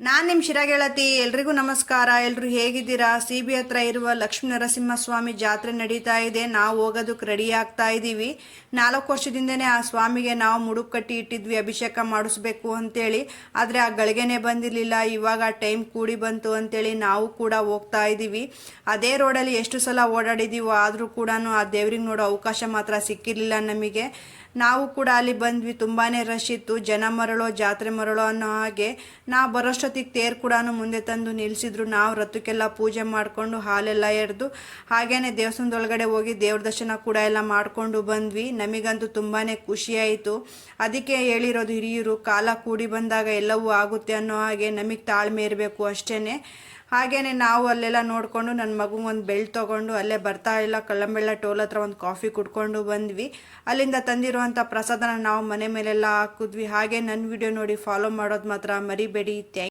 ನಾನು ನಿಮ್ಮ ಶಿರಾಗೆಳತಿ. ಎಲ್ರಿಗೂ ನಮಸ್ಕಾರ. ಎಲ್ಲರೂ ಹೇಗಿದ್ದೀರಾ? CB ಹತ್ರ ಇರುವ ಲಕ್ಷ್ಮೀ ನರಸಿಂಹಸ್ವಾಮಿ ಜಾತ್ರೆ ನಡೀತಾ ಇದೆ. ನಾವು ಹೋಗೋದಕ್ಕೆ ರೆಡಿ ಆಗ್ತಾ ಇದ್ದೀವಿ. 4 ವರ್ಷದಿಂದನೇ ಆ ಸ್ವಾಮಿಗೆ ನಾವು ಮುಡುಕು ಕಟ್ಟಿ ಇಟ್ಟಿದ್ವಿ ಅಭಿಷೇಕ ಮಾಡಿಸ್ಬೇಕು ಅಂತೇಳಿ. ಆದರೆ ಆ ಗಳಿಗೆನೇ ಬಂದಿರಲಿಲ್ಲ. ಇವಾಗ ಟೈಮ್ ಕೂಡಿ ಬಂತು ಅಂತೇಳಿ ನಾವು ಕೂಡ ಹೋಗ್ತಾ ಇದ್ದೀವಿ. ಅದೇ ರೋಡಲ್ಲಿ ಎಷ್ಟು ಸಲ ಓಡಾಡಿದ್ದೀವೋ ಆದರೂ ಕೂಡ ಆ ದೇವ್ರಿಗೆ ನೋಡೋ ಅವಕಾಶ ಮಾತ್ರ ಸಿಕ್ಕಿರಲಿಲ್ಲ ನಮಗೆ. ನಾವು ಕೂಡ ಅಲ್ಲಿ ಬಂದ್ವಿ. ತುಂಬಾ ರಶ್ ಇತ್ತು. ಜನ ಮರಳೋ ಜಾತ್ರೆ ಮರಳೋ ಅನ್ನೋ ಹಾಗೆ. ನಾವು ಬರೋಷ್ಟೊತ್ತಿಗೆ ತೇರು ಕೂಡ ಮುಂದೆ ತಂದು ನಿಲ್ಲಿಸಿದ್ರು. ನಾವು ರಥಕ್ಕೆಲ್ಲ ಪೂಜೆ ಮಾಡಿಕೊಂಡು ಹಾಲೆಲ್ಲ ಎರೆದು ಹಾಗೇನೆ ದೇವಸ್ಥಾನದೊಳಗಡೆ ಹೋಗಿ ದೇವ್ರ ದರ್ಶನ ಕೂಡ ಎಲ್ಲ ಮಾಡಿಕೊಂಡು ಬಂದ್ವಿ. ನಮಗಂತೂ ತುಂಬಾ ಖುಷಿಯಾಯಿತು. ಅದಕ್ಕೆ ಹೇಳಿರೋದು ಹಿರಿಯರು, ಕಾಲ ಕೂಡಿ ಬಂದಾಗ ಎಲ್ಲವೂ ಆಗುತ್ತೆ ಅನ್ನೋ ಹಾಗೆ ನಮಗೆ ತಾಳ್ಮೆ ಇರಬೇಕು ಅಷ್ಟೇ. ಹಾಗೇನೆ ನಾವು ಅಲ್ಲೆಲ್ಲ ನೋಡಿಕೊಂಡು ನನ್ನ ಮಗುಗೆ ಒಂದು ಬೆಲ್ಟ್ ತೊಗೊಂಡು ಅಲ್ಲೇ ಬರ್ತಾ ಇಲ್ಲ ಕಳ್ಳಂಬೆಳ್ಳ ಟೋಲ್ ಹತ್ರ ಒಂದು ಕಾಫಿ ಕುಡ್ಕೊಂಡು ಬಂದ್ವಿ. ಅಲ್ಲಿಂದ ತಂದಿರುವಂಥ ಪ್ರಸಾದನ ನಾವು ಮನೆ ಮೇಲೆಲ್ಲ ಹಾಕಿದ್ವಿ. ಹಾಗೆ ನನ್ನ ವಿಡಿಯೋ ನೋಡಿ ಫಾಲೋ ಮಾಡೋದು ಮಾತ್ರ ಮರಿಬೇಡಿ.